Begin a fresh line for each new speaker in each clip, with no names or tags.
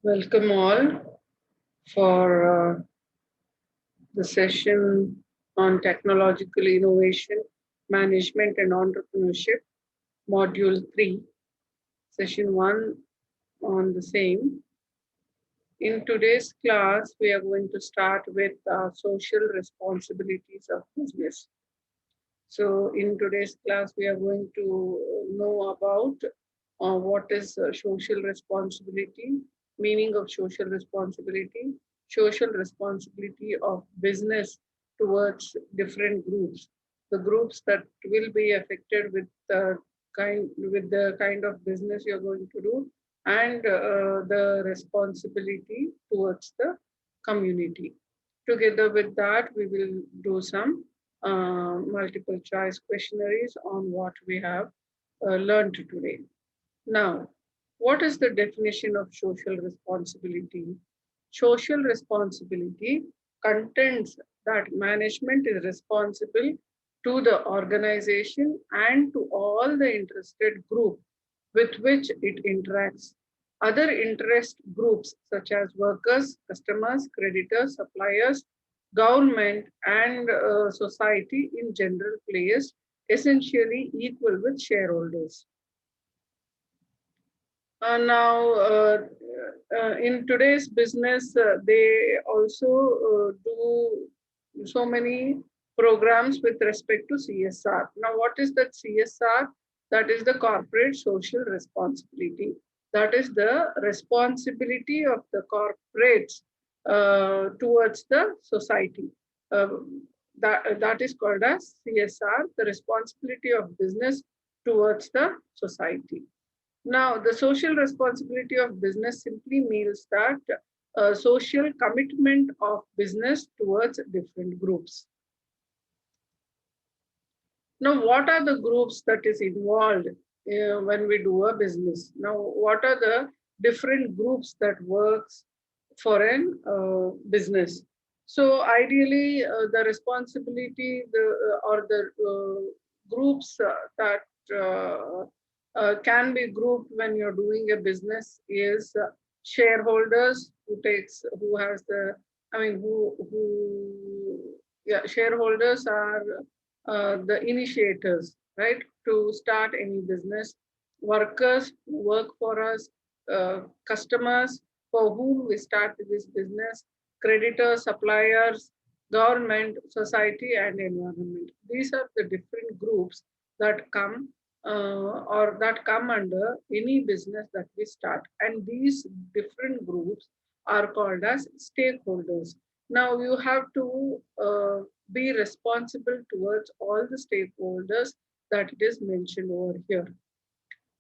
Welcome all for the session on technological innovation, management, and entrepreneurship, Module 3, Session 1 on the same. In today's class, we are going to start with social responsibilities of business. So, in today's class, we are going to know about what is social responsibility, meaning of social responsibility of business towards different groups, the groups that will be affected with the kind of business you're going to do, and the responsibility towards the community. Together with that, we will do some multiple choice questionnaires on what we have learned today. Now, what is the definition of social responsibility? Social responsibility contends that management is responsible to the organization and to all the interested group with which it interacts. Other interest groups such as workers, customers, creditors, suppliers, government, and society in general plays essentially equal with shareholders. In today's business, they also do so many programs with respect to CSR. Now, what is that CSR? That is the corporate social responsibility. That is the responsibility of the corporates towards the society. That is called as CSR, the responsibility of business towards the society. Now, the social responsibility of business simply means that social commitment of business towards different groups. Now, what are the groups that is involved when we do a business? Now, what are the different groups that works for an business? So, ideally, the responsibility or the groups that can be grouped when you're doing a business is shareholders who has the I mean who yeah, shareholders are the initiators, right, to start any business. Workers who work for us, customers for whom we start this business, creditors, suppliers, government, society, and environment. These are the different groups that come under any business that we start. And these different groups are called as stakeholders. Now you have to be responsible towards all the stakeholders that it is mentioned over here.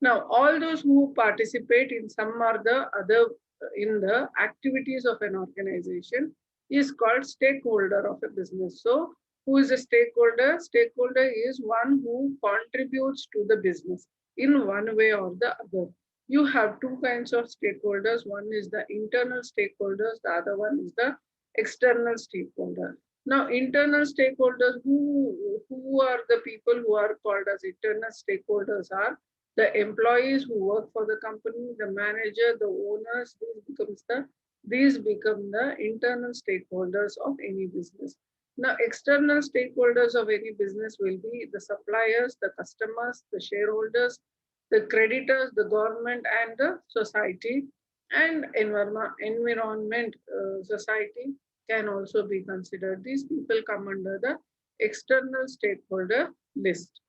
Now, all those who participate in some or the other in the activities of an organization is called stakeholder of a business. So, who is a stakeholder? Stakeholder is one who contributes to the business in one way or the other. You have two kinds of stakeholders. One is the internal stakeholders, the other one is the external stakeholder. Now, internal stakeholders, who are the people who are called as internal stakeholders are the employees who work for the company, the manager, the owners. These become the internal stakeholders of any business. Now, external stakeholders of any business will be the suppliers, the customers, the shareholders, the creditors, the government, and the society. And environment society can also be considered. These people come under the external stakeholder list.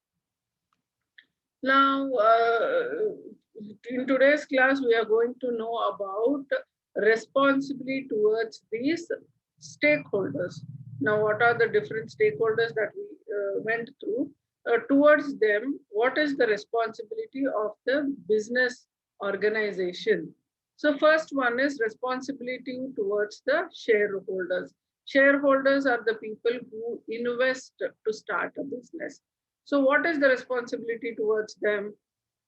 Now, in today's class, we are going to know about responsibility towards these stakeholders. Now, what are the different stakeholders that we went through? Towards them, what is the responsibility of the business organization? So, first one is responsibility towards the shareholders. Shareholders are the people who invest to start a business. So, what is the responsibility towards them?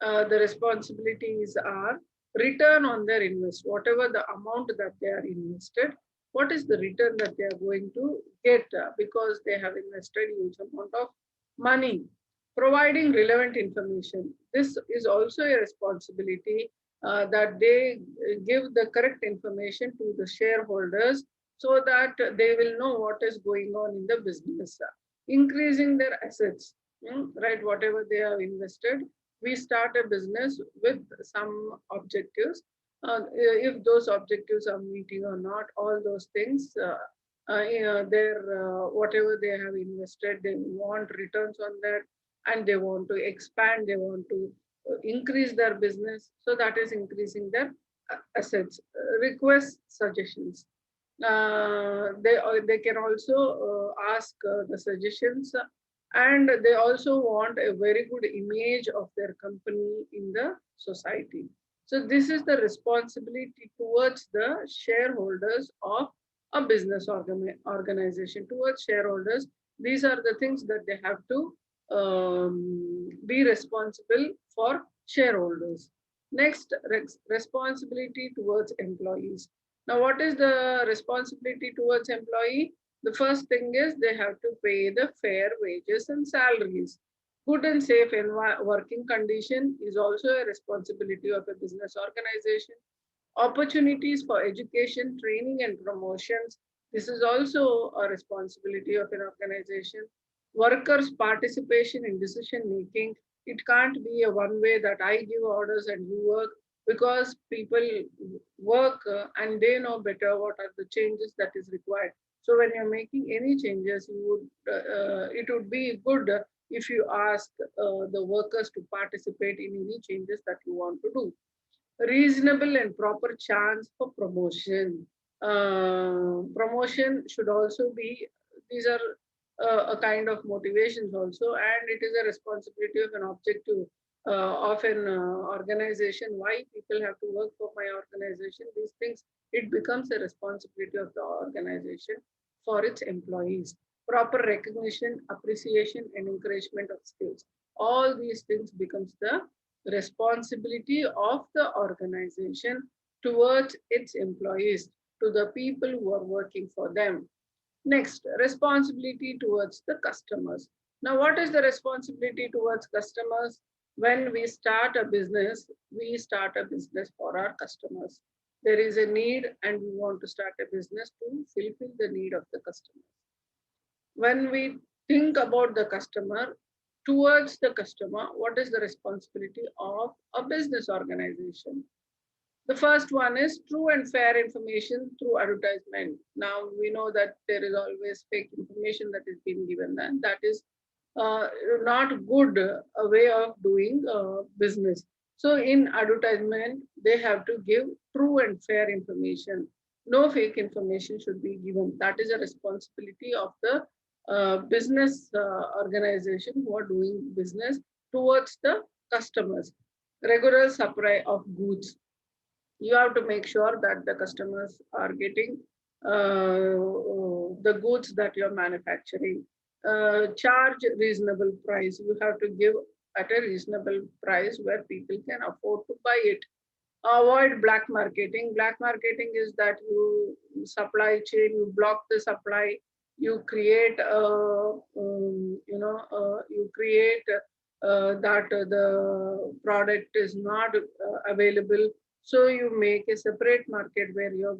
The responsibilities are return on their invest, whatever the amount that they are invested. What is the return that they are going to get because they have invested huge amount of money? Providing relevant information. This is also a responsibility that they give the correct information to the shareholders so that they will know what is going on in the business, increasing their assets, right? Whatever they have invested, we start a business with some objectives. If those objectives are meeting or not, all those things, their whatever they have invested, they want returns on that, and they want to expand, they want to increase their business. So that is increasing their assets. Request suggestions. They can also ask the suggestions, and they also want a very good image of their company in the society. So this is the responsibility towards the shareholders of a business organization. Towards shareholders, these are the things that they have to be responsible for shareholders. Next, responsibility towards employees. Now, what is the responsibility towards employee? The first thing is they have to pay the fair wages and salaries. Good and safe working condition is also a responsibility of a business organization. Opportunities for education, training, and promotions. This is also a responsibility of an organization. Workers' participation in decision making. It can't be a one way that I give orders and you work, because people work and they know better what are the changes that is required. So when you're making any changes, you would it would be good if you ask the workers to participate in any changes that you want to do. Reasonable and proper chance for promotion. Promotion should also be, these are a kind of motivations also, and it is a responsibility of an objective of an organization. Why people have to work for my organization? These things, it becomes a responsibility of the organization for its employees. Proper recognition, appreciation, and encouragement of skills. All these things becomes the responsibility of the organization towards its employees, to the people who are working for them. Next, responsibility towards the customers. Now, what is the responsibility towards customers? When we start a business, we start a business for our customers. There is a need, and we want to start a business to fulfill the need of the customer. When we think about the customer, towards the customer, what is the responsibility of a business organization? The first one is true and fair information through advertisement. Now we know that there is always fake information that is being given, and that is not good way of doing business. So in advertisement, they have to give true and fair information. No fake information should be given. That is a responsibility of the business organization who are doing business towards the customers. Regular supply of goods. You have to make sure that the customers are getting the goods that you're manufacturing. Charge reasonable price. You have to give at a reasonable price where people can afford to buy it. Avoid black marketing. Black marketing is that you supply chain, you block the supply, you create, you create that the product is not available. So you make a separate market where you're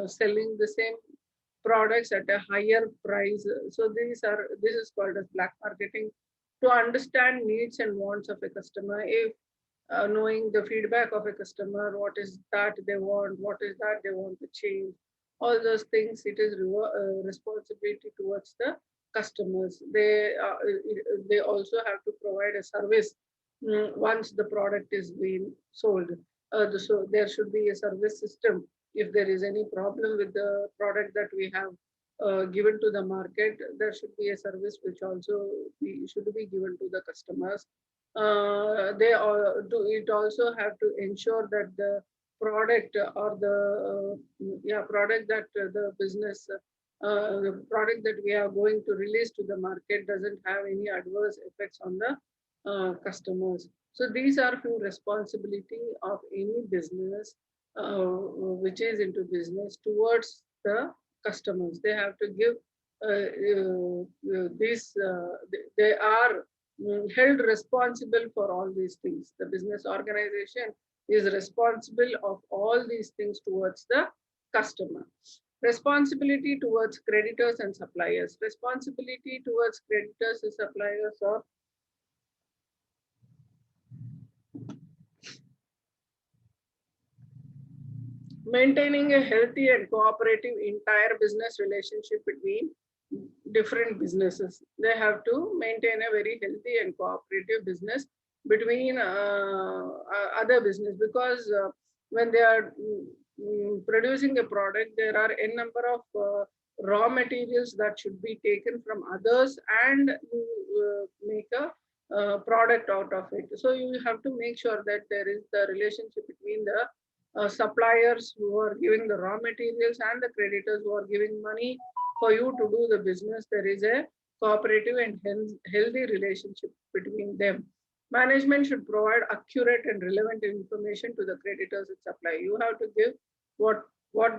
selling the same products at a higher price. So this is called as black marketing. To understand needs and wants of a customer, if knowing the feedback of a customer, what is that they want, what is that they want to change, all those things, it is responsibility towards the customers. They also have to provide a service once the product is being sold. So there should be a service system. If there is any problem with the product that we have given to the market, there should be a service which also should be given to the customers. It also have to ensure that the product or the product that the business the product that we are going to release to the market doesn't have any adverse effects on the customers. So these are few responsibility of any business which is into business towards the customers. They have to give this. They are held responsible for all these things. The business organization is responsible of all these things towards the customer. Responsibility towards creditors and suppliers. Responsibility towards creditors and suppliers are maintaining a healthy and cooperative entire business relationship between different businesses. They have to maintain a very healthy and cooperative business between other business, because when they are producing a product, there are a number of raw materials that should be taken from others, and you make a product out of it. So you have to make sure that there is the relationship between the suppliers who are giving the raw materials and the creditors who are giving money for you to do the business. There is a cooperative and healthy relationship between them. Management should provide accurate and relevant information to the creditors and suppliers. You have to give what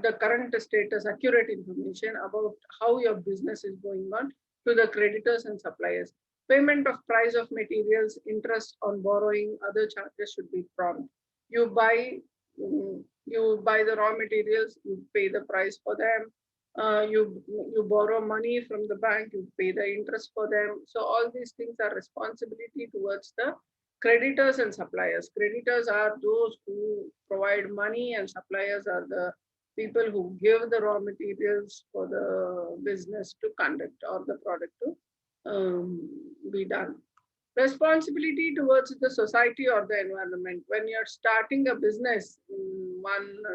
the current status, accurate information about how your business is going on to the creditors and suppliers. Payment of price of materials, interest on borrowing, other charges should be prompt. You buy the raw materials, you pay the price for them. You borrow money from the bank, you pay the interest for them. So all these things are responsibility towards the creditors and suppliers. Creditors are those who provide money, and suppliers are the people who give the raw materials for the business to conduct or the product to be done. Responsibility towards the society or the environment. When you're starting a business in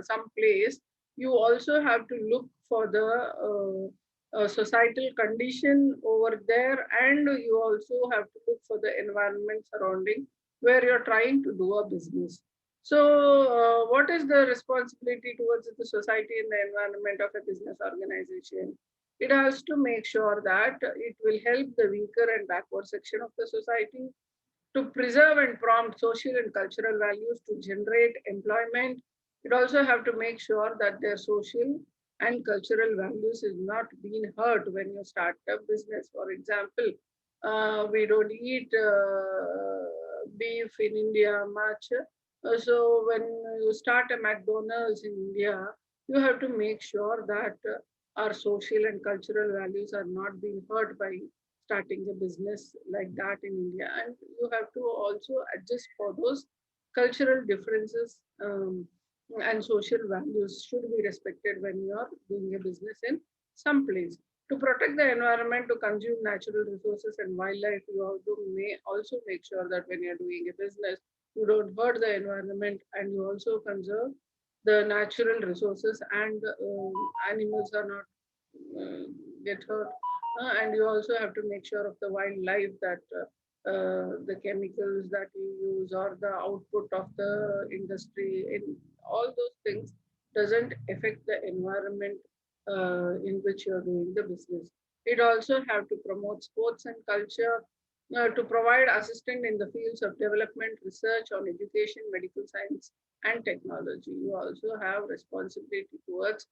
some place, you also have to look for the societal condition over there, and you also have to look for the environment surrounding where you're trying to do a business. So what is the responsibility towards the society and the environment of a business organization? It has to make sure that it will help the weaker and backward section of the society, to preserve and prompt social and cultural values, to generate employment. It also have to make sure that their social and cultural values is not being hurt when you start a business. For example, we don't eat beef in India much. So when you start a McDonald's in India, you have to make sure that our social and cultural values are not being hurt by starting a business like that in India. And you have to also adjust for those cultural differences, and social values should be respected when you are doing a business in some place. To protect the environment, to consume natural resources and wildlife, you may also make sure that when you're doing a business, you don't hurt the environment, and you also conserve the natural resources, and animals are not get hurt. And you also have to make sure of the wildlife, that the chemicals that you use or the output of the industry in all those things doesn't affect the environment in which you're doing the business. It also have to promote sports and culture, to provide assistance in the fields of development, research on education, medical science, and technology. You also have responsibility towards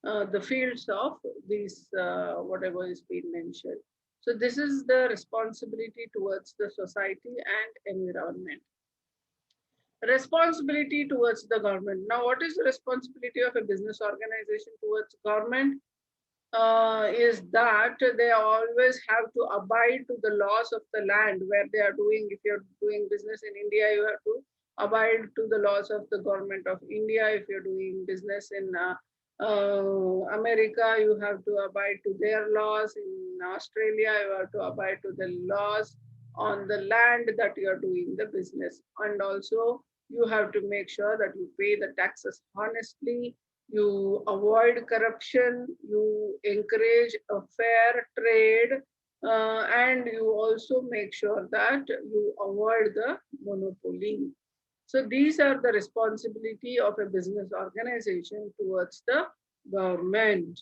the fields of these, whatever is being mentioned. So this is the responsibility towards the society and environment. Responsibility towards the government. Now, what is the responsibility of a business organization towards government? Is that they always have to abide to the laws of the land where they are doing. If you're doing business in India, you have to abide to the laws of the government of India. If you're doing business in America, you have to abide to their laws. In Australia, you have to abide to the laws on the land that you are doing the business. And also, you have to make sure that you pay the taxes honestly, you avoid corruption, you encourage a fair trade, and you also make sure that you avoid the monopoly. So these are the responsibility of a business organization towards the government.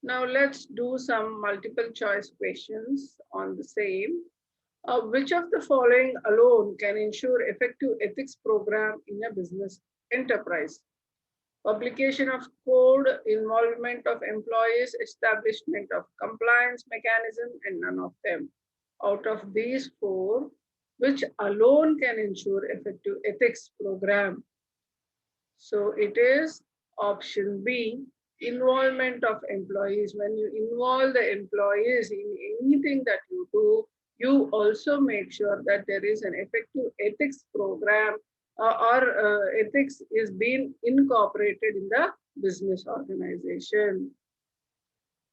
Now let's do some multiple choice questions on the same. Which of the following alone can ensure effective ethics program in a business enterprise? Publication of code, involvement of employees, establishment of compliance mechanism, and none of them. Out of these four, which alone can ensure effective ethics program. So it is option B, involvement of employees. When you involve the employees in anything that you do, you also make sure that there is an effective ethics program or ethics is being incorporated in the business organization.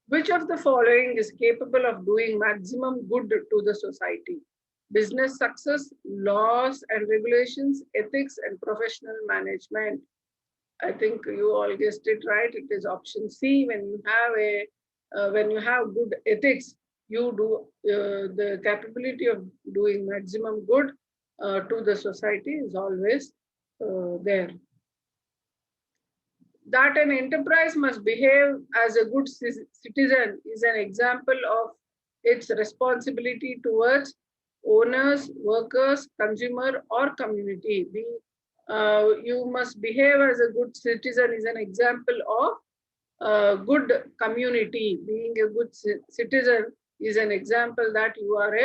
Which of the following is capable of doing maximum good to the society? Business success, laws and regulations, ethics, and professional management. I think you all guessed it right. It is option C. When you have good ethics, you do the capability of doing maximum good to the society is always there. That an enterprise must behave as a good citizen is an example of its responsibility towards owners, workers, consumer, or community. You must behave as a good citizen is an example of good community. Being a good citizen is an example that you are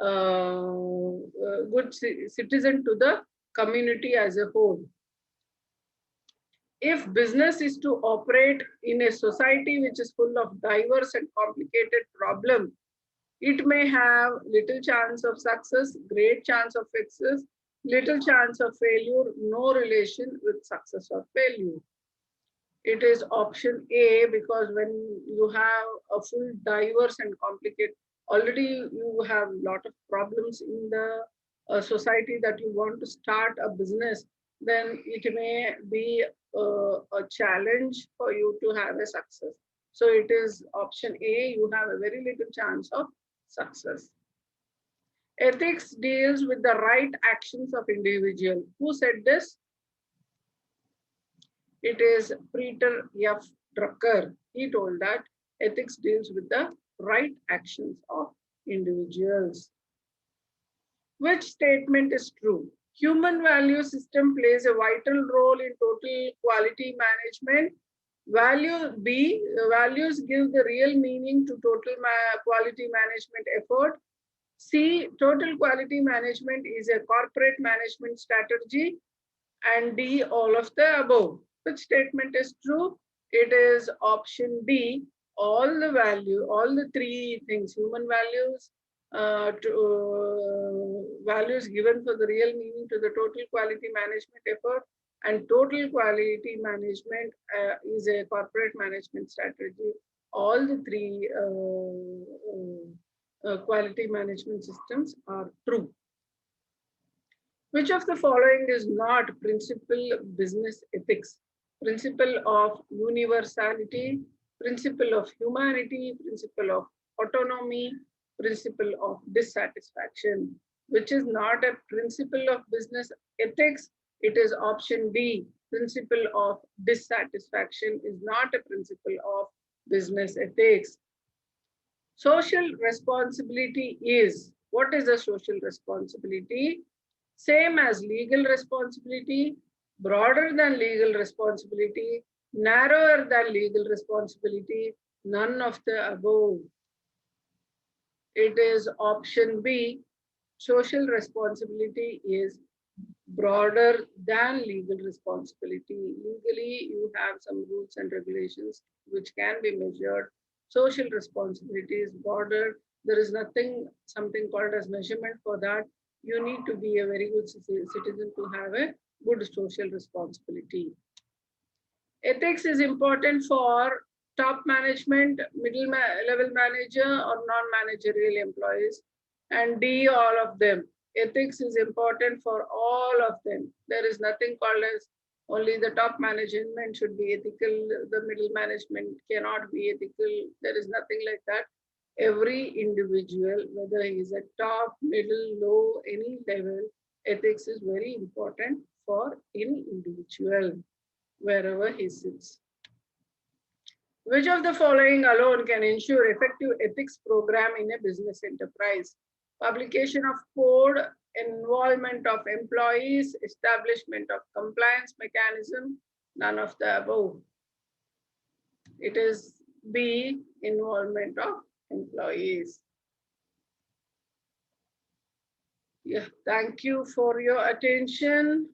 a good citizen to the community as a whole. If business is to operate in a society which is full of diverse and complicated problems, it may have little chance of success, great chance of success, little chance of failure, no relation with success or failure. It is option A because when you have a full diverse and complicated, already you have a lot of problems in the society that you want to start a business, then it may be a challenge for you to have a success. So it is option A, you have a very little chance of success. Ethics deals with the right actions of individual. Who said this? It is Peter F. Drucker. He told that ethics deals with the right actions of individuals. Which statement is true? Human value system plays a vital role in total quality management. Values give the real meaning to total quality management effort. C, total quality management is a corporate management strategy. And D, all of the above. Which statement is true? It is option D, all the three things, human values, values given for the real meaning to the total quality management effort, and total quality management is a corporate management strategy. All the three quality management systems are true. Which of the following is not principle business ethics? Principle of universality, principle of humanity, principle of autonomy, principle of dissatisfaction. Which is not a principle of business ethics? It is option B. Principle of dissatisfaction is not a principle of business ethics. Social responsibility is, what is a social responsibility? Same as legal responsibility, broader than legal responsibility, narrower than legal responsibility, none of the above. It is option B. Social responsibility is broader than legal responsibility. Legally, you have some rules and regulations which can be measured. Social responsibility is broader. There is something called as measurement for that. You need to be a very good citizen to have a good social responsibility. Ethics is important for top management, middle level manager, or non-managerial employees. And D, all of them. Ethics is important for all of them. There is nothing called as only the top management should be ethical, the middle management cannot be ethical. There is nothing like that. Every individual, whether he is at top, middle, low, any level, ethics is very important for any individual, wherever he sits. Which of the following alone can ensure effective ethics program in a business enterprise? Publication of code, involvement of employees, establishment of compliance mechanism, none of the above. It is B, involvement of employees. Yeah, thank you for your attention.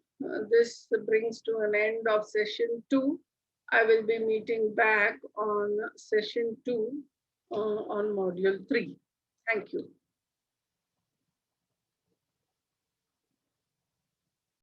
This brings to an end of session 2. I will be meeting back on session 2 on module 3. Thank you.